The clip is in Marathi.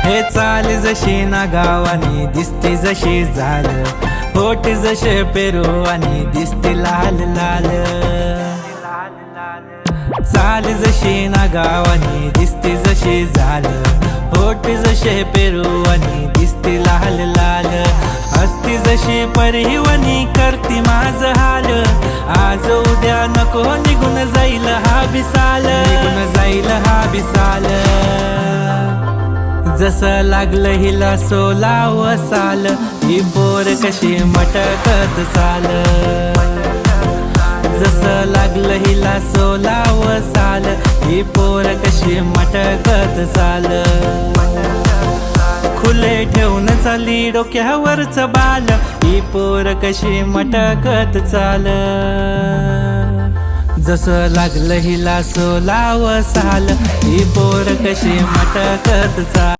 हे चाल जशी ना गावानी दिसते जशी झाल, होठ जसे पेरू आणि दिसते लाल लाल। चाल जशी ना गावानी दिसते जशी झाल, होठ जसे पेरू आणि दिसते लाल लाल। हसती जशी परिवनी करती माझ हाल, आज उद्या नको निघून जाईल हा बिसाल, निघून जाईल हा बिसाल। जसं लागलं हिला 16 साल, ही पोर कशी मटकत चाल। जसं लागलं हिला 16 साल, ही पोर कशी मटकत चाल। खुले ठेवून चाली डोक्यावरच बाल, ही पोर कशी मटकत चाल। जसं लागलं हिला 16 साल, ही पोर कशी मटकत चाल।